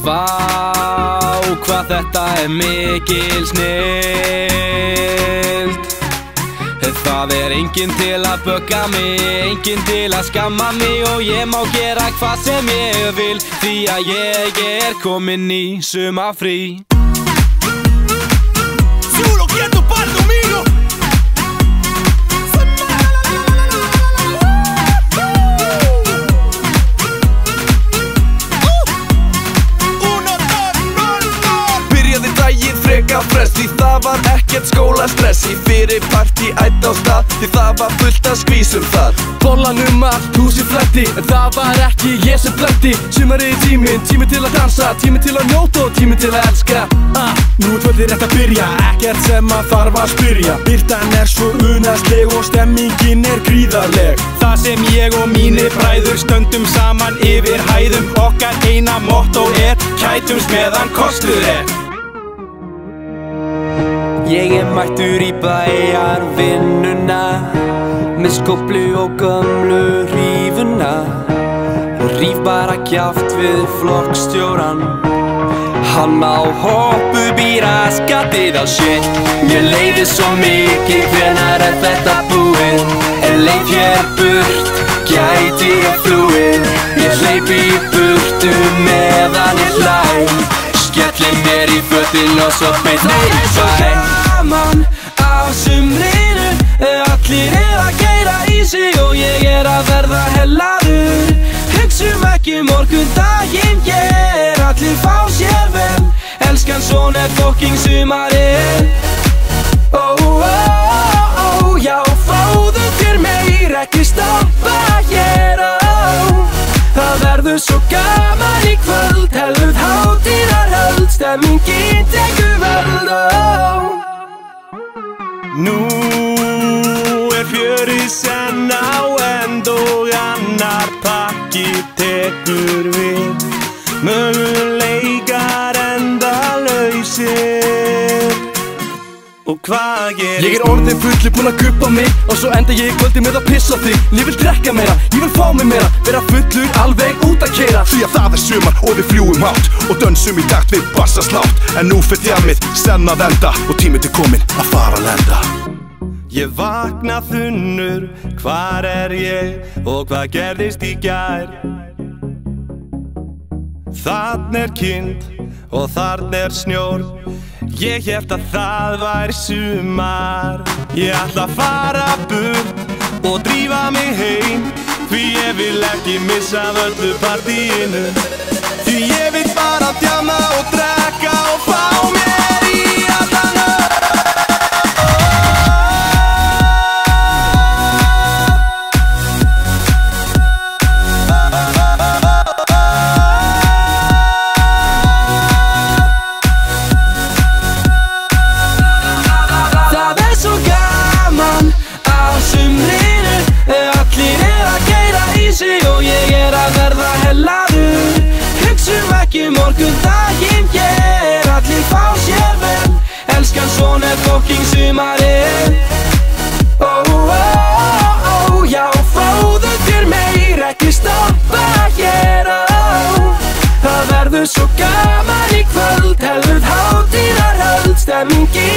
Vá, hvað þetta mikil snilld. Það enginn til að bögga mig, enginn til að skamma mig, og ég má gera hvað sem ég vil, því að ég kominn í sumarfrí. Solo quieto pa'l domingo. Byrjaði daginn freka frest, því það var ekkert skólastress. Í fyrir partí ætt á stað, því það var fullt af skvísum þar. Bollanum allt húsið flætti, en það var ekki ég sem flætti. Sumarið tíminn, tíminn til að dansa, tíminn til að njóta og tíminn til að elska. Nú kvöldið rétt að byrja, ekkert sem að þarf að spyrja. Birtan svo unaðsleg og stemmingin gríðarleg. Það sem ég og mínir bræður stöndum saman yfir hæðum. Okkar eina motto kætumst meðan kostur Ég mættur í bæjarvinnuna með skóflu og gömlu hrífuna. Ríf bara kjaft við flokkstjóran. Hann á hoppuð í raskatið á shit. Mér leiðir svo mikið, hvenær þetta búið? En leið hér burt, gæti ég flúið. Ég hleypi í burtu meðan ég hlæ. Skelli mér í fötin og svo beint í bæ. Gaman á sumrinu, allir að keyra í sig og ég að verða hellaður. Hugsum ekki morgun daginn, allir fá sér vel. Elskan, svona fucking sumarið. Já, fáðu þér meir, ekki stoppa hér. Það verður svo gaman í kvöld, helluð hátíðarhöld, stemmingin tekur völd. Nú fjörið senn á enda og annar pakki tekur við. Möguleikar endalausir. Og hvað gerir? Ég orðin fulli búinn að guppa mig, og svo enda ég kvöldi með að pissa þig. Ég vil drekka meira, ég vil fá mig meira, vera fullur alveg út að keyra. Því að það sumar og við fljúum hátt og dönsum í takt við bassaslátt. En nú fer djammið senn að enda og tíminn til kominn að fara að lenda. Ég vakna þunnur, hvar ég og hvað gerðist í gær? Þarna kind og þarna snjór. Ég hélt að það væri sumar. Ég ætla að fara burt og drífa mig heim, því ég vil ekki missa af öllu partíinu. Því ég vil bara djamma og drekka og fá mér í allan og ég að verða hellaður. Hugsum ekki morgun daginn, allir fá sér vel. Elskan, svona fucking sumarið. Já, fáðu þér meir, ekki stoppa hér. Það verður svo gaman í kvöld, helluð hátíðarhöld, stemmingin